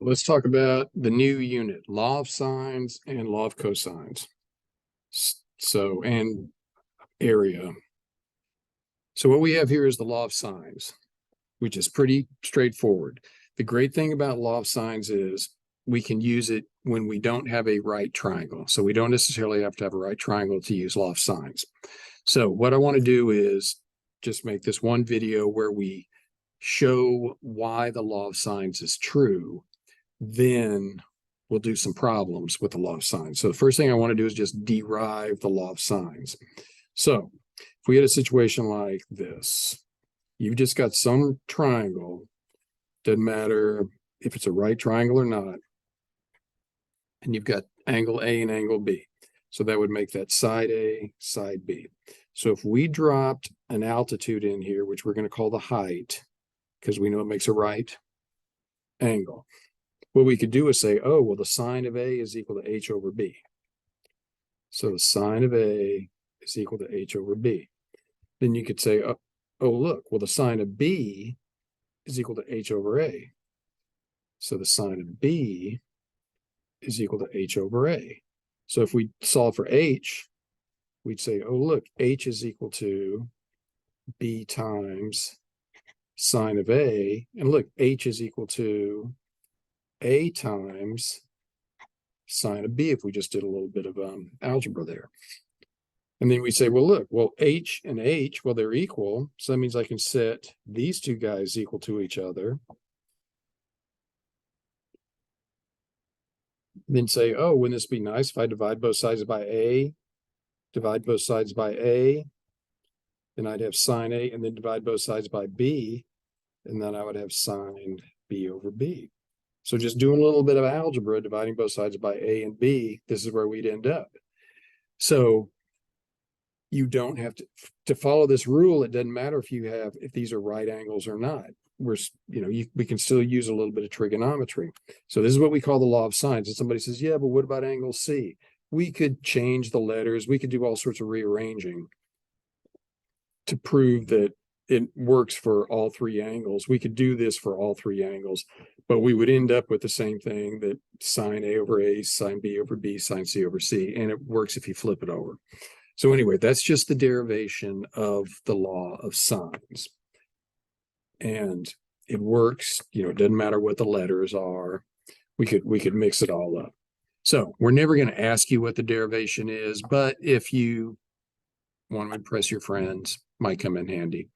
Let's talk about the new unit, law of sines and law of cosines. So, and area. So what we have here is the law of sines, which is pretty straightforward. The great thing about law of sines is we can use it when we don't have a right triangle. So we don't necessarily have to have a right triangle to use law of sines. So what I want to do is just make this one video where we show why the law of sines is true. Then we'll do some problems with the law of sines. So the first thing I want to do is just derive the law of sines. So if we had a situation like this, you've just got some triangle, doesn't matter if it's a right triangle or not, and you've got angle A and angle B. So that would make that side A, side B. So if we dropped an altitude in here, which we're going to call the height, because we know it makes a right angle, what we could do is say, oh, well, the sine of A is equal to H over B. So the sine of A is equal to H over B. Then you could say, oh, look, well, the sine of B is equal to H over A. So the sine of B is equal to H over A. So if we solve for H, we'd say, oh, look, H is equal to B times sine of A. And look, H is equal to A times sine of B if we just did a little bit of algebra there. And then we say, well, look, well, H and H, well, they're equal. So that means I can set these two guys equal to each other. Then say, oh, wouldn't this be nice if I divide both sides by A, divide both sides by A, then I'd have sine A, and then divide both sides by B, and then I would have sine B over B. So just doing a little bit of algebra, dividing both sides by A and B, this is where we'd end up. So you don't have to follow this rule. It doesn't matter if these are right angles or not. We can still use a little bit of trigonometry. So this is what we call the law of sines. And somebody says, yeah, but what about angle C? We could change the letters. We could do all sorts of rearranging to prove that it works for all three angles. We could do this for all three angles, but we would end up with the same thing, that sine A over A, sine B over B, sine C over C, and it works if you flip it over. So anyway, that's just the derivation of the law of sines. And it works, it doesn't matter what the letters are. We could mix it all up. So we're never going to ask you what the derivation is, but if you want to impress your friends, might come in handy.